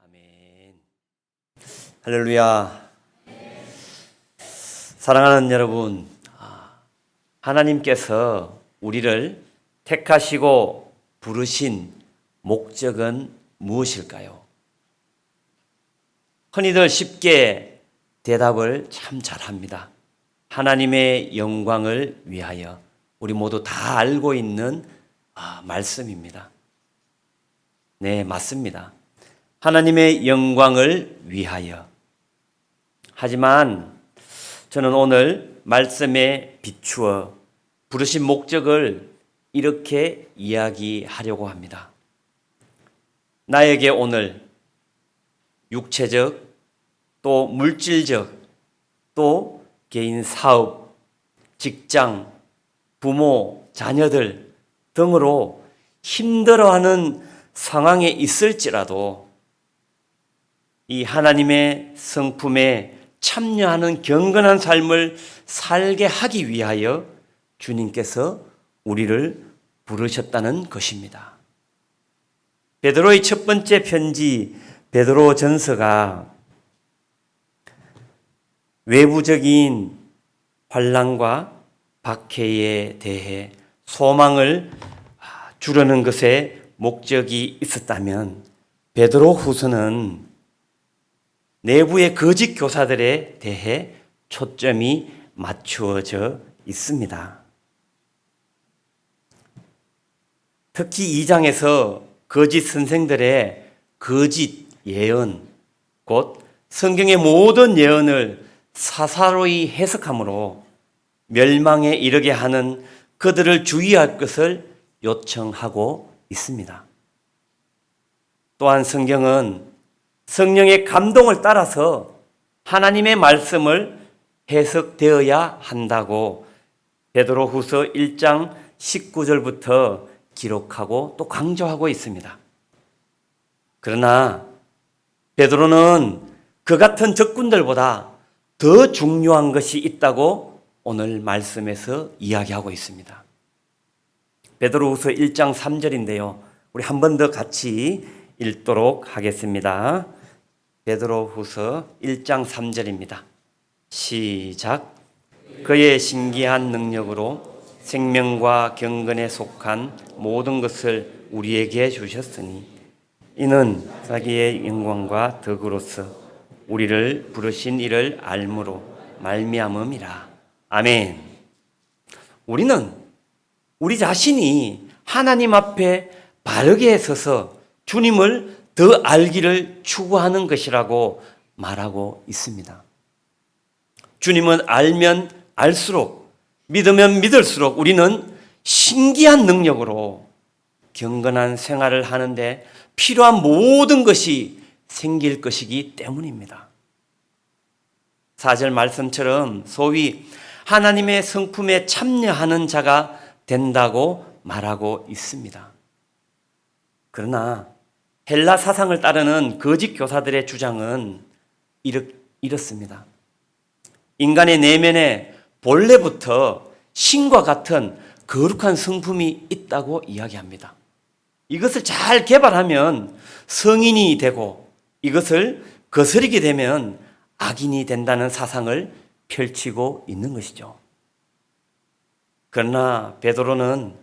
아멘. 할렐루야. 사랑하는 여러분, 하나님께서 우리를 택하시고 부르신 목적은 무엇일까요? 흔히들 쉽게 대답을 참 잘합니다. 하나님의 영광을 위하여. 우리 모두 다 알고 있는 말씀입니다. 네, 맞습니다. 하나님의 영광을 위하여. 하지만 저는 오늘 말씀에 비추어 부르신 목적을 이렇게 이야기하려고 합니다. 나에게 오늘 육체적, 또 물질적, 또 개인 사업, 직장, 부모, 자녀들 등으로 힘들어하는 상황에 있을지라도 이 하나님의 성품에 참여하는 경건한 삶을 살게 하기 위하여 주님께서 우리를 부르셨다는 것입니다. 베드로의 첫 번째 편지 베드로전서가 외부적인 환난과 박해에 대해 소망을 주려는 것에 목적이 있었다면 베드로후서는 내부의 거짓 교사들에 대해 초점이 맞추어져 있습니다. 특히 2장에서 거짓 선생들의 거짓 예언, 곧 성경의 모든 예언을 사사로이 해석함으로 멸망에 이르게 하는 그들을 주의할 것을 요청하고 있습니다. 또한 성경은 성령의 감동을 따라서 하나님의 말씀을 해석되어야 한다고 베드로후서 1장 19절부터 기록하고 또 강조하고 있습니다. 그러나 베드로는 그 같은 적군들보다 더 중요한 것이 있다고 오늘 말씀에서 이야기하고 있습니다. 베드로후서 1장 3절인데요. 우리 한 번 더 같이 읽도록 하겠습니다. 베드로후서 1장 3절입니다. 시작. 그의 신기한 능력으로 생명과 경건에 속한 모든 것을 우리에게 주셨으니 이는 자기의 영광과 덕으로서 우리를 부르신 이를 알므로 말미암음이라. 아멘. 우리는 우리 자신이 하나님 앞에 바르게 서서 주님을 더 알기를 추구하는 것이라고 말하고 있습니다. 주님은 알면 알수록, 믿으면 믿을수록 우리는 신기한 능력으로 경건한 생활을 하는데 필요한 모든 것이 생길 것이기 때문입니다. 4절 말씀처럼 소위 하나님의 성품에 참여하는 자가 된다고 말하고 있습니다. 그러나 헬라 사상을 따르는 거짓 교사들의 주장은 이렇습니다. 인간의 내면에 본래부터 신과 같은 거룩한 성품이 있다고 이야기합니다. 이것을 잘 개발하면 성인이 되고 이것을 거스르게 되면 악인이 된다는 사상을 펼치고 있는 것이죠. 그러나 베드로는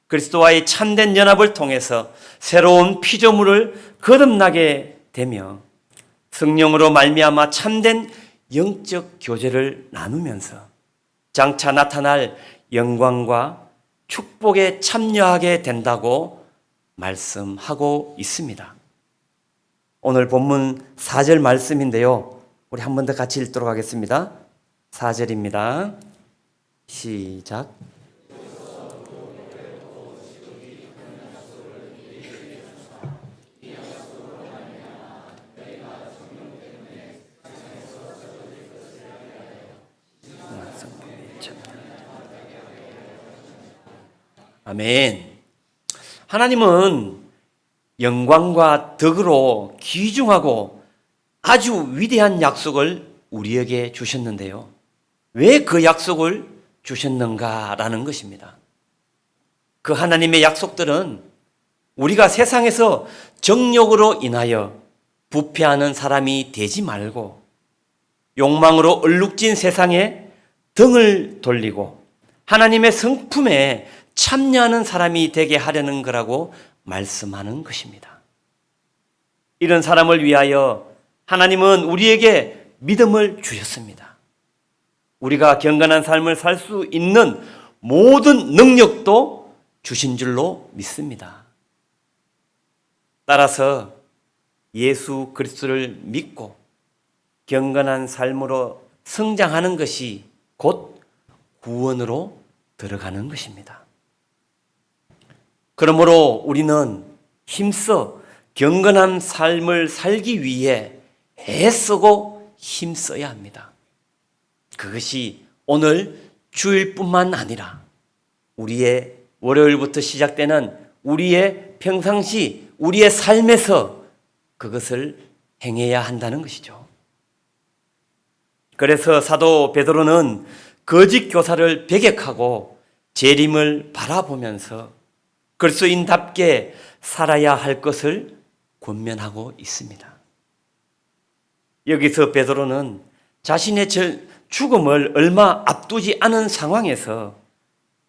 그리스도와의 참된 연합을 통해서 새로운 피조물을 거듭나게 되며 성령으로 말미암아 참된 영적 교제를 나누면서 장차 나타날 영광과 축복에 참여하게 된다고 말씀하고 있습니다. 오늘 본문 4절 말씀인데요. 우리 한 번 더 같이 읽도록 하겠습니다. 4절입니다. 시작. 아멘. 하나님은 영광과 덕으로 귀중하고 아주 위대한 약속을 우리에게 주셨는데요. 왜 그 약속을 주셨는가라는 것입니다. 그 하나님의 약속들은 우리가 세상에서 정욕으로 인하여 부패하는 사람이 되지 말고 욕망으로 얼룩진 세상에 등을 돌리고 하나님의 성품에 참여하는 사람이 되게 하려는 거라고 말씀하는 것입니다. 이런 사람을 위하여 하나님은 우리에게 믿음을 주셨습니다. 우리가 경건한 삶을 살 수 있는 모든 능력도 주신 줄로 믿습니다. 따라서 예수 그리스도를 믿고 경건한 삶으로 성장하는 것이 곧 구원으로 들어가는 것입니다. 그러므로 우리는 힘써 경건한 삶을 살기 위해 애쓰고 힘써야 합니다. 그것이 오늘 주일뿐만 아니라 우리의 월요일부터 시작되는 우리의 평상시 우리의 삶에서 그것을 행해야 한다는 것이죠. 그래서 사도 베드로는 거짓 교사를 배격하고 재림을 바라보면서 그리스도인답게 살아야 할 것을 권면하고 있습니다. 여기서 베드로는 자신의 죽음을 얼마 앞두지 않은 상황에서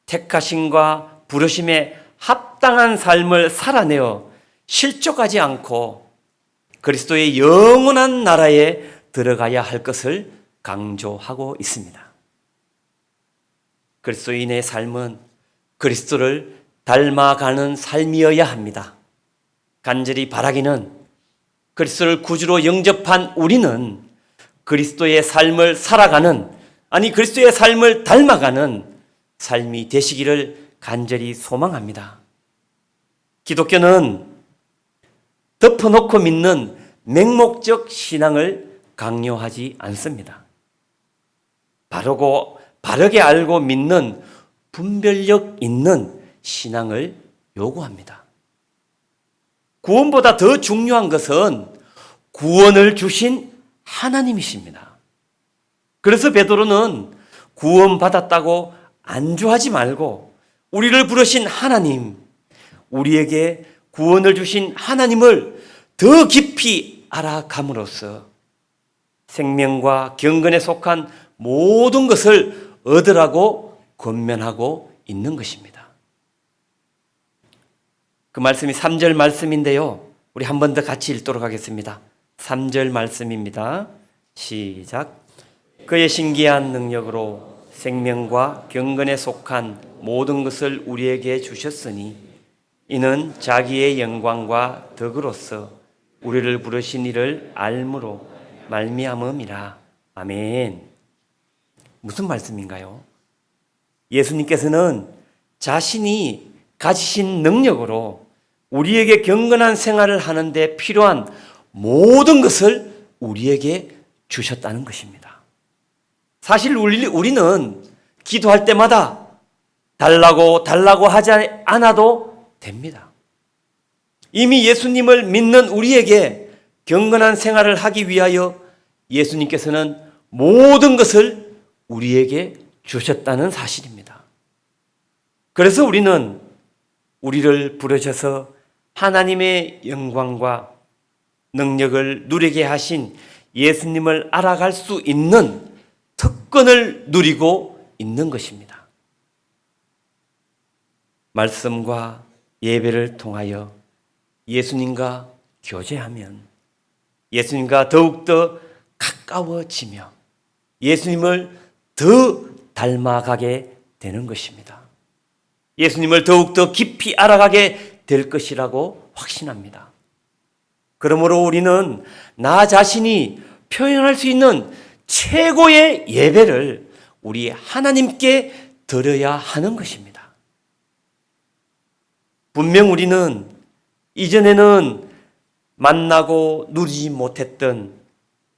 택하심과 부르심에 합당한 삶을 살아내어 실족하지 않고 그리스도의 영원한 나라에 들어가야 할 것을 강조하고 있습니다. 그리스도인의 삶은 그리스도를 닮아가는 삶이어야 합니다. 간절히 바라기는 그리스도를 구주로 영접한 우리는 그리스도의 삶을 살아가는, 그리스도의 삶을 닮아가는 삶이 되시기를 간절히 소망합니다. 기독교는 덮어놓고 믿는 맹목적 신앙을 강요하지 않습니다. 바르게 알고 믿는 분별력 있는 신앙을 요구합니다. 구원보다 더 중요한 것은 구원을 주신 하나님이십니다. 그래서 베드로는 구원받았다고 안주하지 말고 우리를 부르신 하나님, 우리에게 구원을 주신 하나님을 더 깊이 알아감으로써 생명과 경건에 속한 모든 것을 얻으라고 권면하고 있는 것입니다. 그 말씀이 3절 말씀인데요. 우리 한 번 더 같이 읽도록 하겠습니다. 3절 말씀입니다. 시작. 그의 신기한 능력으로 생명과 경건에 속한 모든 것을 우리에게 주셨으니 이는 자기의 영광과 덕으로서 우리를 부르신 이를 알므로 말미암음이라. 아멘. 무슨 말씀인가요? 예수님께서는 자신이 가지신 능력으로 우리에게 경건한 생활을 하는데 필요한 모든 것을 우리에게 주셨다는 것입니다. 사실 우리는 기도할 때마다 달라고 하지 않아도 됩니다. 이미 예수님을 믿는 우리에게 경건한 생활을 하기 위하여 예수님께서는 모든 것을 우리에게 주셨다는 사실입니다. 그래서 우리는 우리를 부르셔서 하나님의 영광과 능력을 누리게 하신 예수님을 알아갈 수 있는 특권을 누리고 있는 것입니다. 말씀과 예배를 통하여 예수님과 교제하면 예수님과 더욱더 가까워지며 예수님을 더 닮아가게 되는 것입니다. 예수님을 더욱더 깊이 알아가게 될 것이라고 확신합니다. 그러므로 우리는 나 자신이 표현할 수 있는 최고의 예배를 우리 하나님께 드려야 하는 것입니다. 분명 우리는 이전에는 만나고 누리지 못했던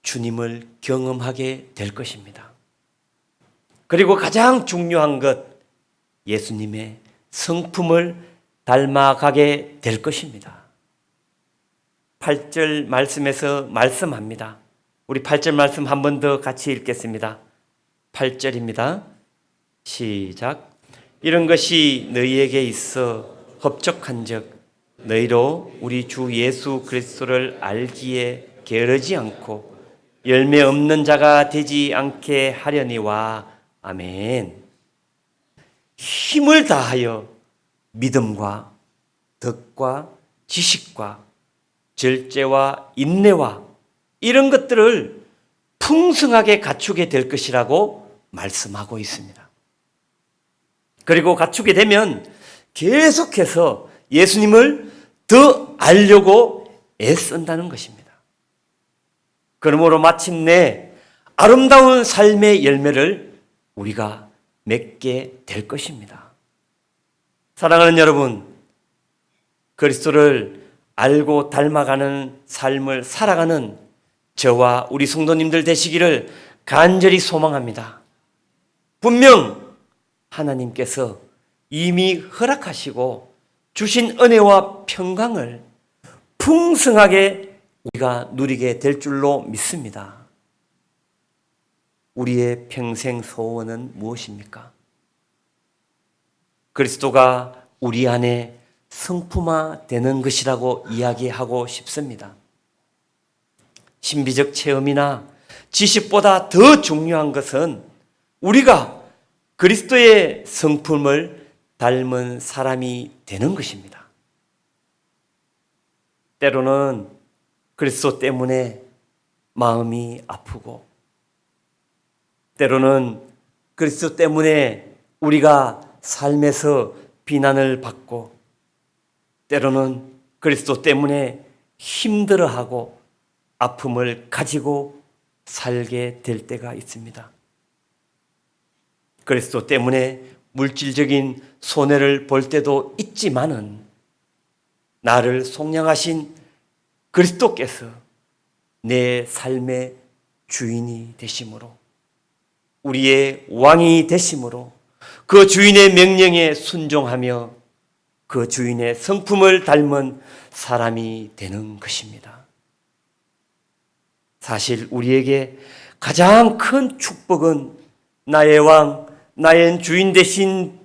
주님을 경험하게 될 것입니다. 그리고 가장 중요한 것, 예수님의 성품을 닮아가게 될 것입니다. 8절 말씀에서 말씀합니다. 우리 8절 말씀 한 번 더 같이 읽겠습니다. 8절입니다. 시작. 이런 것이 너희에게 있어 흡족한 적 너희로 우리 주 예수 그리스도를 알기에 게으르지 않고 열매 없는 자가 되지 않게 하려니와. 아멘. 힘을 다하여 믿음과 덕과 지식과 절제와 인내와 이런 것들을 풍성하게 갖추게 될 것이라고 말씀하고 있습니다. 그리고 갖추게 되면 계속해서 예수님을 더 알려고 애쓴다는 것입니다. 그러므로 마침내 아름다운 삶의 열매를 우리가 맺게 될 것입니다. 사랑하는 여러분, 그리스도를 알고 닮아가는 삶을 살아가는 저와 우리 성도님들 되시기를 간절히 소망합니다. 분명 하나님께서 이미 허락하시고 주신 은혜와 평강을 풍성하게 우리가 누리게 될 줄로 믿습니다. 우리의 평생 소원은 무엇입니까? 그리스도가 우리 안에 성품화되는 것이라고 이야기하고 싶습니다. 신비적 체험이나 지식보다 더 중요한 것은 우리가 그리스도의 성품을 닮은 사람이 되는 것입니다. 때로는 그리스도 때문에 마음이 아프고, 때로는 그리스도 때문에 우리가 삶에서 비난을 받고, 때로는 그리스도 때문에 힘들어하고 아픔을 가지고 살게 될 때가 있습니다. 그리스도 때문에 물질적인 손해를 볼 때도 있지만은 나를 속량하신 그리스도께서 내 삶의 주인이 되심으로, 우리의 왕이 되심으로 그 주인의 명령에 순종하며 그 주인의 성품을 닮은 사람이 되는 것입니다. 사실 우리에게 가장 큰 축복은 나의 왕, 나의 주인 되신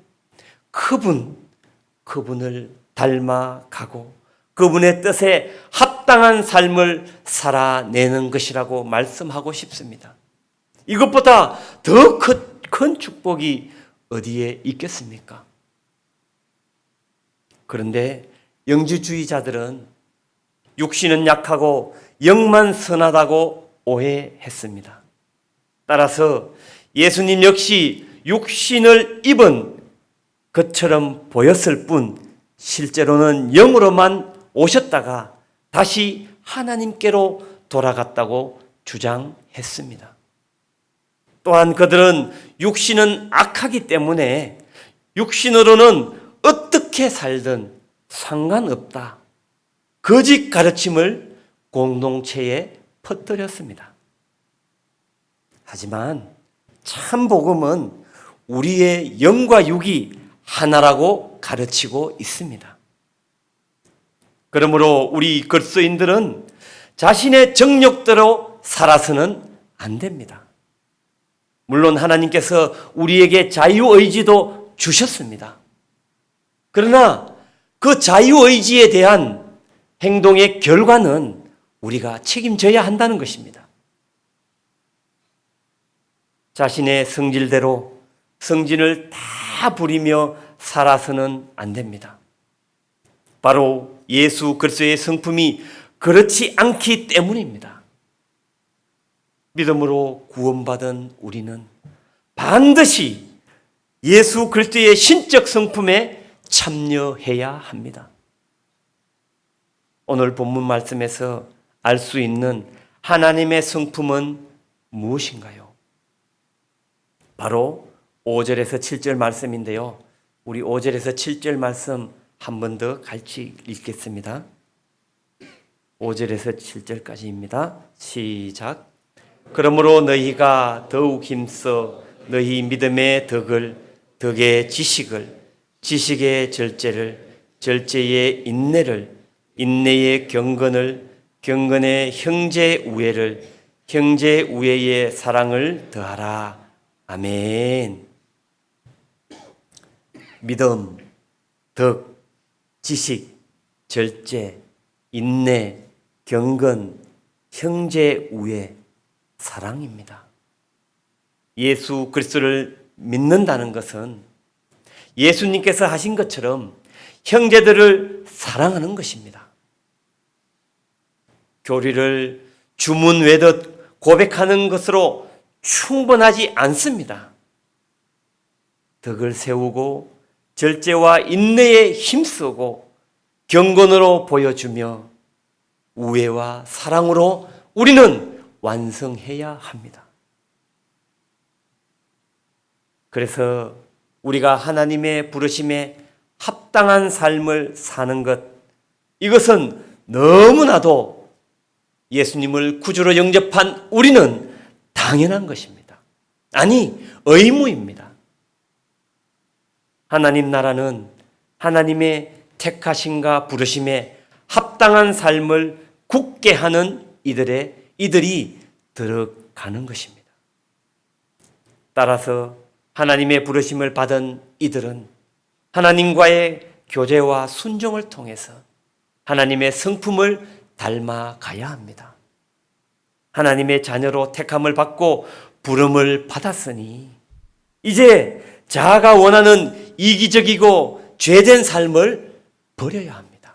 그분을 닮아가고 그분의 뜻에 합당한 삶을 살아내는 것이라고 말씀하고 싶습니다. 이것보다 더 큰 축복이 어디에 있겠습니까? 그런데 영지주의자들은 육신은 약하고 영만 선하다고 오해했습니다. 따라서 예수님 역시 육신을 입은 것처럼 보였을 뿐 실제로는 영으로만 오셨다가 다시 하나님께로 돌아갔다고 주장했습니다. 또한 그들은 육신은 악하기 때문에 육신으로는 어떻게 살든 상관없다, 거짓 가르침을 공동체에 퍼뜨렸습니다. 하지만 참 복음은 우리의 영과 육이 하나라고 가르치고 있습니다. 그러므로 우리 그리스도인들은 자신의 정욕대로 살아서는 안 됩니다. 물론 하나님께서 우리에게 자유의지도 주셨습니다. 그러나 그 자유의지에 대한 행동의 결과는 우리가 책임져야 한다는 것입니다. 자신의 성질대로 성진을 다 부리며 살아서는 안 됩니다. 바로 예수 그리스도의 성품이 그렇지 않기 때문입니다. 믿음으로 구원받은 우리는 반드시 예수 그리스도의 신적 성품에 참여해야 합니다. 오늘 본문 말씀에서 알 수 있는 하나님의 성품은 무엇인가요? 바로 5절에서 7절 말씀인데요. 우리 5절에서 7절 말씀 한 번 더 같이 읽겠습니다. 5절에서 7절까지입니다. 시작. 그러므로 너희가 더욱 힘써 너희 믿음의 덕을, 덕의 지식을, 지식의 절제를, 절제의 인내를, 인내의 경건을, 경건의 형제 우애를, 형제 우애의 사랑을 더하라. 아멘. 믿음, 덕, 지식, 절제, 인내, 경건, 형제 우애 사랑입니다. 예수 그리스도를 믿는다는 것은 예수님께서 하신 것처럼 형제들을 사랑하는 것입니다. 교리를 주문 외듯 고백하는 것으로 충분하지 않습니다. 덕을 세우고 절제와 인내에 힘쓰고 경건으로 보여주며 우애와 사랑으로 우리는 완성해야 합니다. 그래서 우리가 하나님의 부르심에 합당한 삶을 사는 것, 이것은 너무나도 예수님을 구주로 영접한 우리는 당연한 것입니다. 아니, 의무입니다. 하나님 나라는 하나님의 택하심과 부르심에 합당한 삶을 굳게 하는 이들이 들어가는 것입니다. 따라서 하나님의 부르심을 받은 이들은 하나님과의 교제와 순종을 통해서 하나님의 성품을 닮아가야 합니다. 하나님의 자녀로 택함을 받고 부름을 받았으니 이제 자아가 원하는 이기적이고 죄된 삶을 버려야 합니다.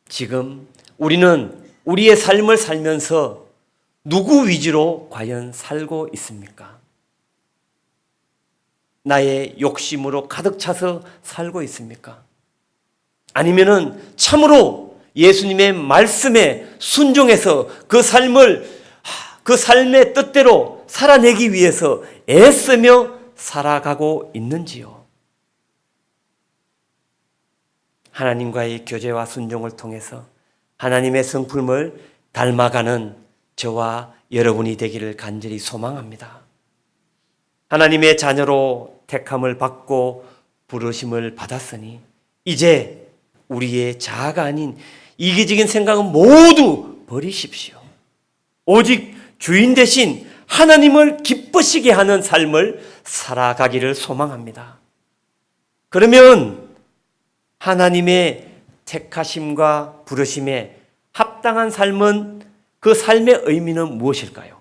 지금 우리는 우리의 삶을 살면서 누구 위주로 과연 살고 있습니까? 나의 욕심으로 가득 차서 살고 있습니까? 아니면은 참으로 예수님의 말씀에 순종해서 그 삶의 뜻대로 살아내기 위해서 애쓰며 살아가고 있는지요? 하나님과의 교제와 순종을 통해서 하나님의 성품을 닮아가는 저와 여러분이 되기를 간절히 소망합니다. 하나님의 자녀로 택함을 받고 부르심을 받았으니 이제 우리의 자아가 아닌 이기적인 생각은 모두 버리십시오. 오직 주인 대신 하나님을 기쁘시게 하는 삶을 살아가기를 소망합니다. 그러면 하나님의 택하심과 부르심에 합당한 삶은 그 삶의 의미는 무엇일까요?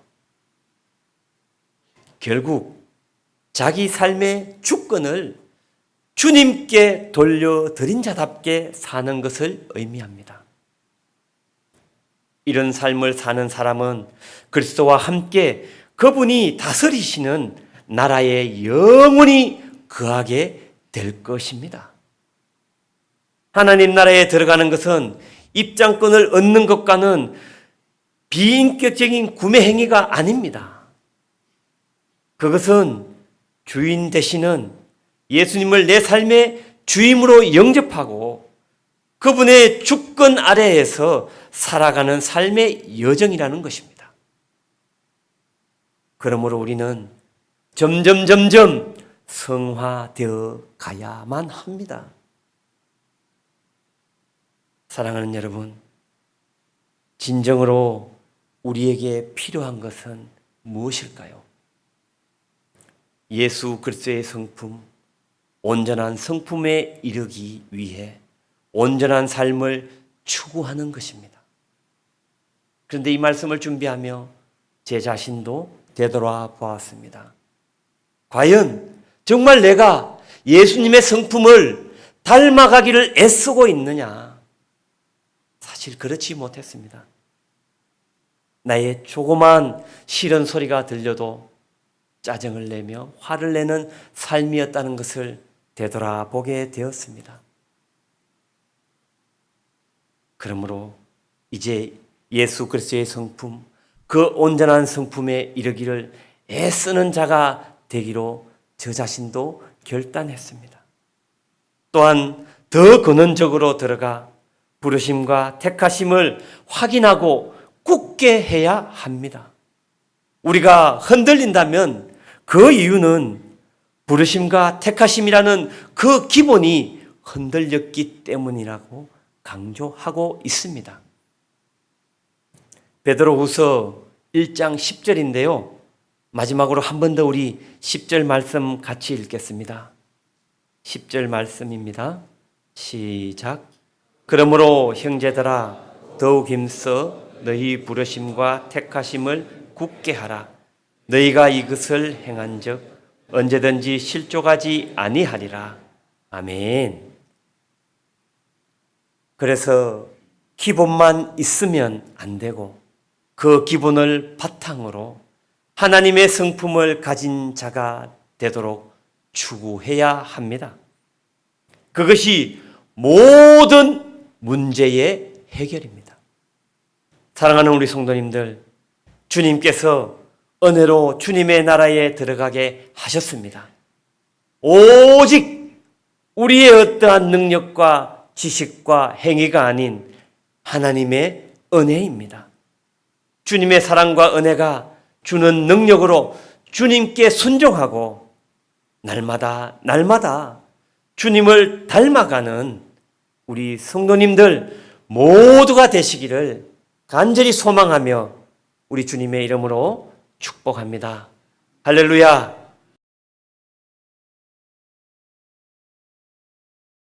결국 자기 삶의 주권을 주님께 돌려드린 자답게 사는 것을 의미합니다. 이런 삶을 사는 사람은 그리스도와 함께 그분이 다스리시는 나라에 영원히 거하게 될 것입니다. 하나님 나라에 들어가는 것은 입장권을 얻는 것과는 비인격적인 구매 행위가 아닙니다. 그것은 주인 되시는 예수님을 내 삶의 주임으로 영접하고 그분의 주권 아래에서 살아가는 삶의 여정이라는 것입니다. 그러므로 우리는 점점 성화되어 가야만 합니다. 사랑하는 여러분, 진정으로 우리에게 필요한 것은 무엇일까요? 예수 그리스도의 성품, 온전한 성품에 이르기 위해 온전한 삶을 추구하는 것입니다. 그런데 이 말씀을 준비하며 제 자신도 되돌아 보았습니다. 과연 정말 내가 예수님의 성품을 닮아가기를 애쓰고 있느냐? 사실 그렇지 못했습니다. 나의 조그만 싫은 소리가 들려도 짜증을 내며 화를 내는 삶이었다는 것을 되돌아보게 되었습니다. 그러므로 이제 예수 그리스도의 성품, 그 온전한 성품에 이르기를 애쓰는 자가 되기로 저 자신도 결단했습니다. 또한 더 근원적으로 들어가 부르심과 택하심을 확인하고 굳게 해야 합니다. 우리가 흔들린다면 그 이유는 부르심과 택하심이라는 그 기본이 흔들렸기 때문이라고 강조하고 있습니다. 베드로후서 1장 10절인데요. 마지막으로 한 번 더 우리 10절 말씀 같이 읽겠습니다. 10절 말씀입니다. 시작. 그러므로 형제들아 더욱 힘써 너희 부르심과 택하심을 굳게 하라. 너희가 이것을 행한즉 언제든지 실족하지 아니하리라. 아멘. 그래서 기본만 있으면 안 되고 그 기본을 바탕으로 하나님의 성품을 가진 자가 되도록 추구해야 합니다. 그것이 모든 문제의 해결입니다. 사랑하는 우리 성도님들, 주님께서 은혜로 주님의 나라에 들어가게 하셨습니다. 오직 우리의 어떠한 능력과 지식과 행위가 아닌 하나님의 은혜입니다. 주님의 사랑과 은혜가 주는 능력으로 주님께 순종하고 날마다 주님을 닮아가는 우리 성도님들 모두가 되시기를 간절히 소망하며 우리 주님의 이름으로 축복합니다. 할렐루야.